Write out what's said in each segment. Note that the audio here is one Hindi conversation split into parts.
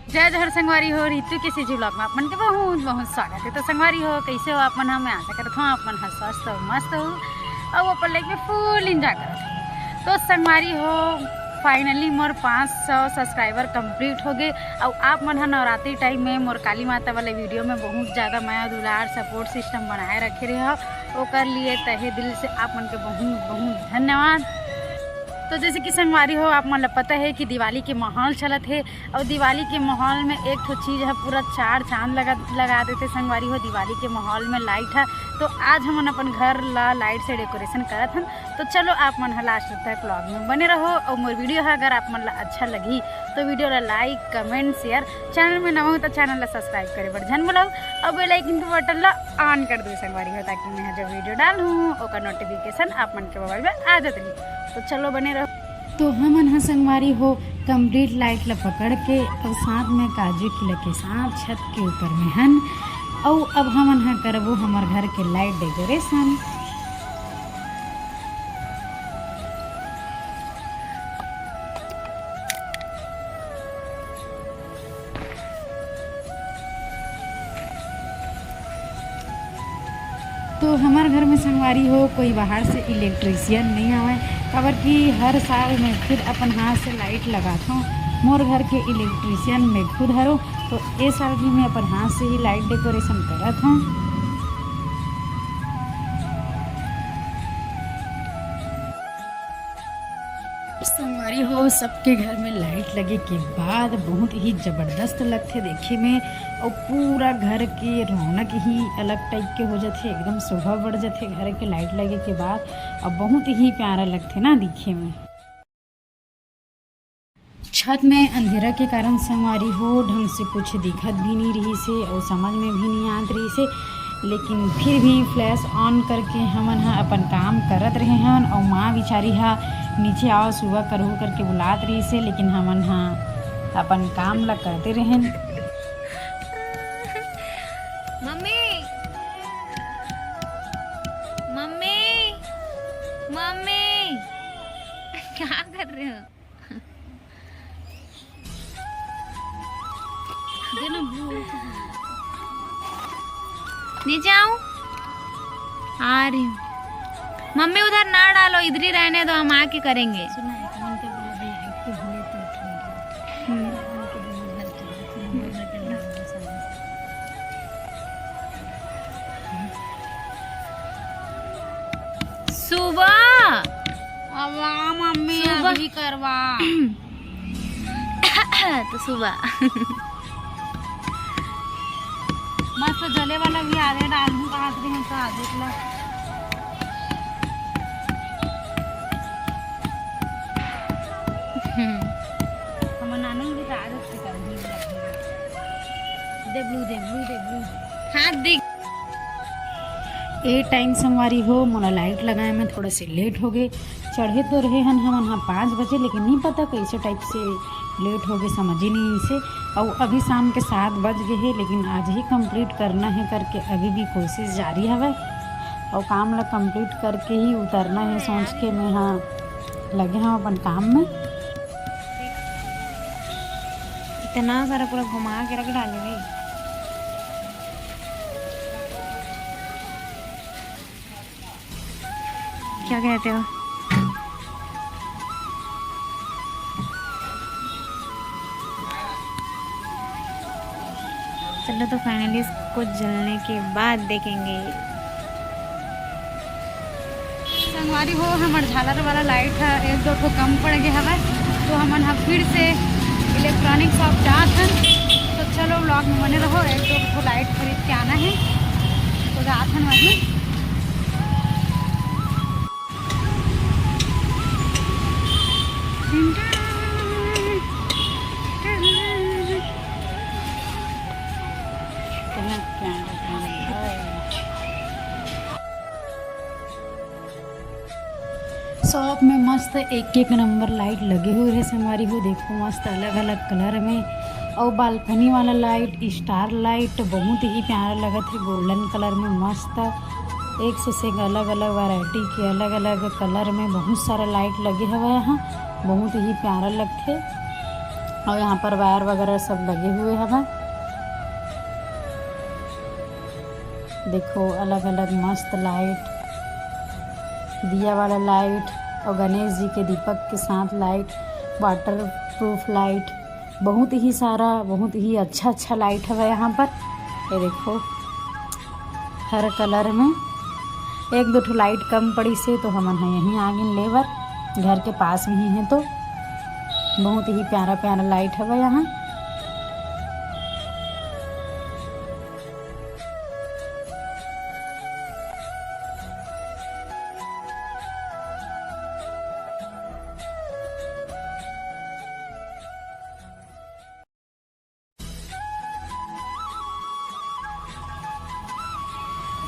जय जोहर संगवारी हो ऋतु के सीजू ब्लॉग में अपन के बहुत बहुत स्वागत है। तो संगवारी हो कैसे हो अपन, हमें आशा करत हूँ अपन हर स्वस्थ हो मस्त हो और अपन लाइफ में फुल इंजॉय करत हो। तो संगवारी हो फाइनली मोर 500 सब्सक्राइबर कंप्लीट हो गए और आप मन हा नवरात्रि टाइम में मोर काली माता वाले वीडियो में बहुत ज़्यादा माया दुलार सपोर्ट सिस्टम बनाए रखे रहे हो, ओकर लिए तहे दिल से आप मन के बहुत बहुत धन्यवाद। तो जैसे कि संगवारी हो आप मन पता है कि दिवाली के माहौल चलत है और दिवाली के माहौल में एक तो चीज़ है पूरा चार चांद लगा देते संगवारी हो। दिवाली के माहौल में लाइट है, तो आज हम अपन घर ला लाइट से डेकोरेशन करत हन। तो चलो आप मन लास्ट तक ब्लॉग में बने रहो और मोर वीडियो है अगर आप मन अच्छा लगी तो वीडियो ला लाइक कमेंट शेयर, चैनल में नवा हो तो चैनल ला सब्सक्राइब करे बर झन बोलाओ और बेल आइकन के बटन ला ऑन कर दो संगवारी हो, ताकि मैं जो वीडियो डालूँ ओकर नोटिफिकेशन आप मन के मोबाइल में आ जाते रही। तो चलो बने रहो। तो हम यहाँ संगवारी हो कंप्लीट लाइट ला पकड़ के और साथ में काजू खिला के साथ छत के ऊपर में हन और अब हम यहाँ करबो हमार घर के लाइट डेकोरेशन। तो हमारे घर में संगवारी हो कोई बाहर से इलेक्ट्रीशियन नहीं आवे, खबर कि हर साल मैं खुद अपन हाथ से लाइट लगाता हूँ। मोर घर के इलेक्ट्रीशियन में खुद हरो, तो ये साल भी मैं अपन हाथ से ही लाइट डेकोरेशन करत हूँ। संगवारी हो सबके घर में लाइट लगे के बाद बहुत ही ज़बरदस्त लगते देखे में और पूरा घर के रौनक ही अलग टाइप के हो जाते, एकदम शोभा बढ़ जाते घर के लाइट लगे के बाद और बहुत ही प्यारा लगते ना दिखे में। छत में अंधेरा के कारण संगवारी हो ढंग से कुछ दिखत भी नहीं रही से और समझ में भी नहीं आत रही से, लेकिन फिर भी फ्लैश ऑन करके हमन हा अपन काम करत रहे हन और माँ बिचारी हा नीचे आओ सुबह करहु करके बुलात रही से, लेकिन हमन हा अपन काम ला करते रहें। मम्मी मम्मी मम्मी क्या कर रहे हो? नीचे आओ, आ रही हूँ। मम्मी उधर ना डालो, इधर ही रहने दो, हम आके करेंगे। सुबह मम्मी अभी करवा तो सुबह मस्त जले वाला भी आधे डालू का हाथ रहे तो आधे ला हम नानू भी आदत से कर दे ब्लू हाथ दिख। ए टाइम संगवारी हो मोला लाइट लगाए में थोड़ा से लेट हो गए। चढ़े तो रहे हन हम यहाँ 5 बजे, लेकिन नहीं पता कैसे टाइप से लेट हो गए, समझ ही नहीं इसे। और अभी शाम के 7 बज गए हैं, लेकिन आज ही कंप्लीट करना है करके अभी भी कोशिश जारी है और काम ला कंप्लीट करके ही उतरना है सोच के मैं हाँ लगे हम अपन काम में। इतना सारा पूरा घुमा के रख डाले भाई। क्या कहते हो? चलो तो फाइनली इसको जलने के बाद देखेंगे। संगवारी हो हमार झालर वाला लाइट है 1-2 ठो कम पड़ गया है, तो हमन फिर से इलेक्ट्रॉनिक शॉप जात हन। तो चलो ब्लॉग में बने रहो, 1-2 ठो लाइट खरीद के आना है तो जात हन वहीं। शॉप में मस्त एक नंबर लाइट लगे हुए है संगवारी हो, देखो मस्त अलग अलग कलर में। और बालकनी वाला लाइट स्टार लाइट बहुत ही प्यारा लगत है, गोल्डन कलर में मस्त। एक से एक अलग अलग वैरायटी के अलग अलग कलर में बहुत सारा लाइट लगे हुए यहाँ, बहुत ही प्यारा लगते। और यहाँ पर वायर वगैरह सब लगे हुए हैं। देखो अलग अलग मस्त लाइट, दिया वाला लाइट और गणेश जी के दीपक के साथ लाइट, वाटर प्रूफ लाइट, बहुत ही सारा, बहुत ही अच्छा अच्छा लाइट है यहाँ पर। ये देखो हर कलर में। एक दो ठो लाइट कम पड़ी से तो हम यहीं आ गए लेबर, घर के पास में ही है, तो बहुत ही प्यारा प्यारा लाइट है यहाँ।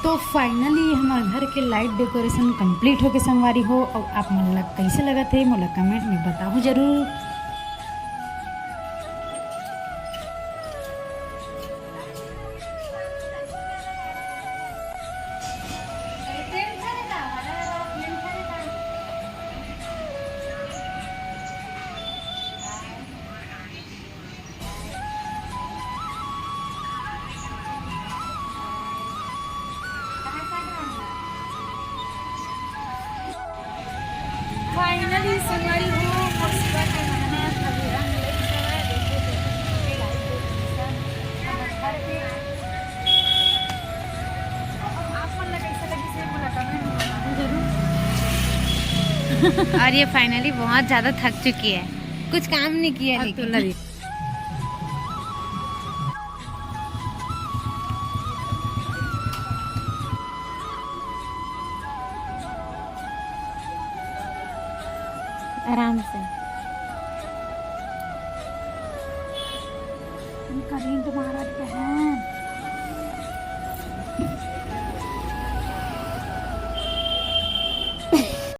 तो फाइनली हमारे घर के लाइट डेकोरेशन कंप्लीट होके संगवारी हो। और आप मन लग कैसे लगा थे मोला कमेंट में बताओ जरूर। फाइनली संगवारी हो और सुबह के मेहनत अभी रंग लगी है। देखो देखो लाइट डेकोरेशन हमारे घर के। आप मन लग कैसे लगी से मोला कमेंट में बताओ जरूर। और ये फाइनली बहुत ज़्यादा थक चुकी है, कुछ काम नहीं किया लेकिन। आराम से करेंट मारा है।